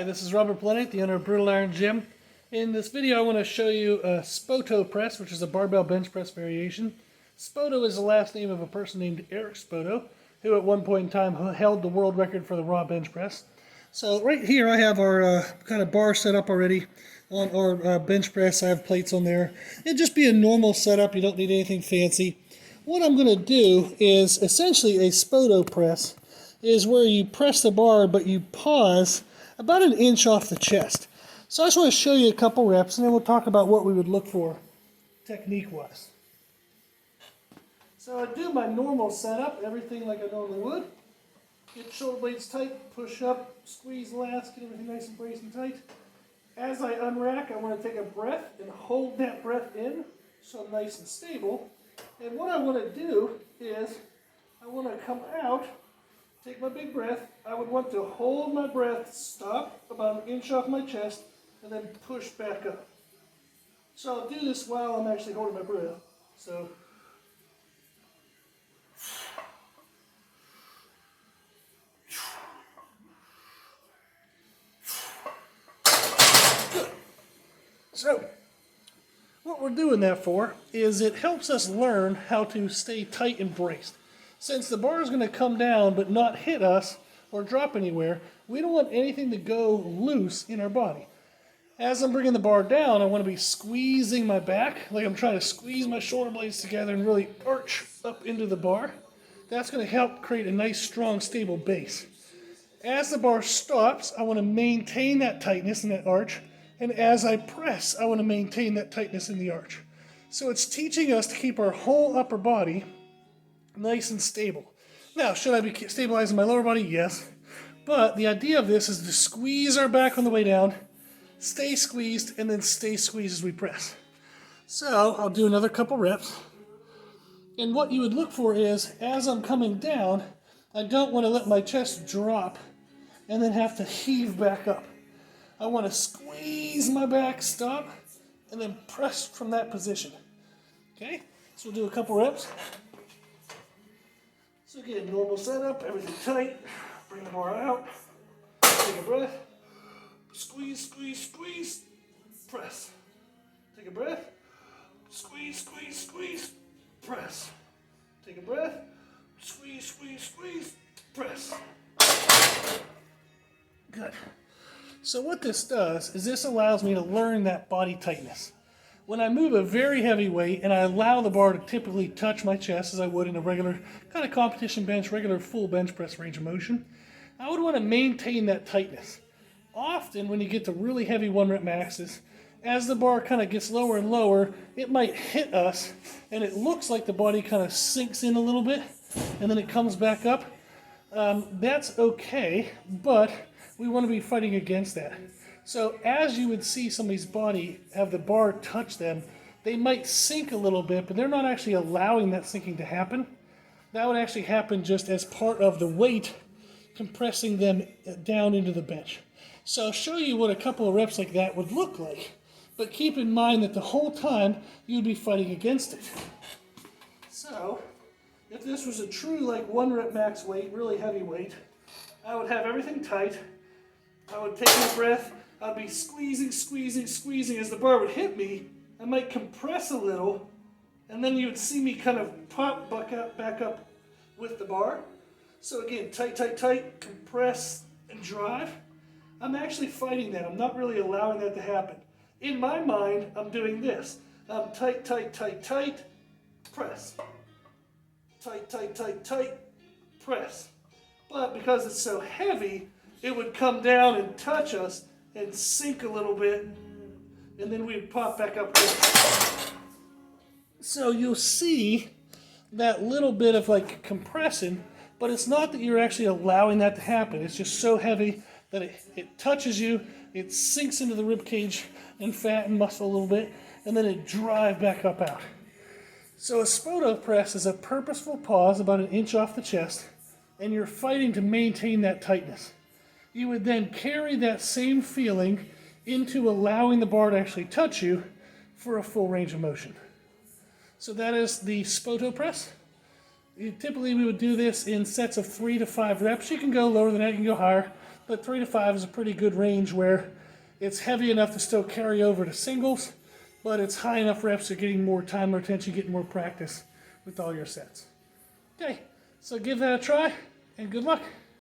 Hi, this is Robert Plenty, the owner of Brutal Iron Gym. In this video I want to show you a Spoto press, which is a barbell bench press variation. Spoto is the last name of a person named Eric Spoto, who at one point in time held the world record for the raw bench press. So right here I have our kind of bar set up already on our bench press. I have plates on there. It'd just be a normal setup, you don't need anything fancy. What I'm going to do is essentially a Spoto press is where you press the bar but you pause about an inch off the chest. So I just want to show you a couple reps and then we'll talk about what we would look for technique-wise. So I do my normal setup, everything like I normally would. Get shoulder blades tight, push up, squeeze last, get everything nice and braced and tight. As I unrack, I want to take a breath and hold that breath in so I'm nice and stable. And what I want to do is I want to come out, take my big breath. I would want to hold my breath, stop about an inch off my chest, and then push back up. So I'll do this while I'm actually holding my breath. So good. So what we're doing that for is it helps us learn how to stay tight and braced. Since the bar is going to come down but not hit us or drop anywhere, we don't want anything to go loose in our body. As I'm bringing the bar down, I want to be squeezing my back, like I'm trying to squeeze my shoulder blades together and really arch up into the bar. That's going to help create a nice, strong, stable base. As the bar stops, I want to maintain that tightness in that arch, and as I press, I want to maintain that tightness in the arch. So it's teaching us to keep our whole upper body nice and stable. Now, should I be stabilizing my lower body? Yes. But the idea of this is to squeeze our back on the way down, stay squeezed, and then stay squeezed as we press. So I'll do another couple reps. And what you would look for is, as I'm coming down, I don't want to let my chest drop and then have to heave back up. I want to squeeze my back, stop, and then press from that position. Okay? So we'll do a couple reps. So again, normal setup, everything tight, bring the bar out, take a breath, squeeze, squeeze, squeeze, press. Take a breath, squeeze, squeeze, squeeze, press. Take a breath, squeeze, squeeze, squeeze, press. Good. So what this does is this allows me to learn that body tightness. When I move a very heavy weight and I allow the bar to typically touch my chest as I would in a regular kind of competition bench, regular full bench press range of motion, I would want to maintain that tightness. Often when you get to really heavy 1 rep maxes, as the bar kind of gets lower and lower, it might hit us and it looks like the body kind of sinks in a little bit and then it comes back up. That's okay, but we want to be fighting against that. So as you would see somebody's body have the bar touch them, they might sink a little bit, but they're not actually allowing that sinking to happen. That would actually happen just as part of the weight compressing them down into the bench. So I'll show you what a couple of reps like that would look like. But keep in mind that the whole time you'd be fighting against it. So if this was a true like 1 rep max weight, really heavy weight, I would have everything tight. I would take my breath. I'd be squeezing, squeezing, squeezing. As the bar would hit me, I might compress a little, and then you would see me kind of pop back up with the bar. So again, tight, tight, tight, compress and drive. I'm actually fighting that. I'm not really allowing that to happen. In my mind, I'm doing this. I'm tight, tight, tight, tight, press. Tight, tight, tight, tight, press. But because it's so heavy, it would come down and touch us and sink a little bit, and then we'd pop back up again. So you'll see that little bit of like compression, but it's not that you're actually allowing that to happen. It's just so heavy that it touches you, it sinks into the rib cage and fat and muscle a little bit, and then it drives back up out. So a Spoto press is a purposeful pause about an inch off the chest, and you're fighting to maintain that tightness. You would then carry that same feeling into allowing the bar to actually touch you for a full range of motion. So that is the Spoto press. Typically we would do this in sets of 3 to 5 reps. You can go lower than that, you can go higher. but 3 to 5 is a pretty good range where it's heavy enough to still carry over to singles, but it's high enough reps, you're getting more time retention, getting more practice with all your sets. Okay, so give that a try, and good luck.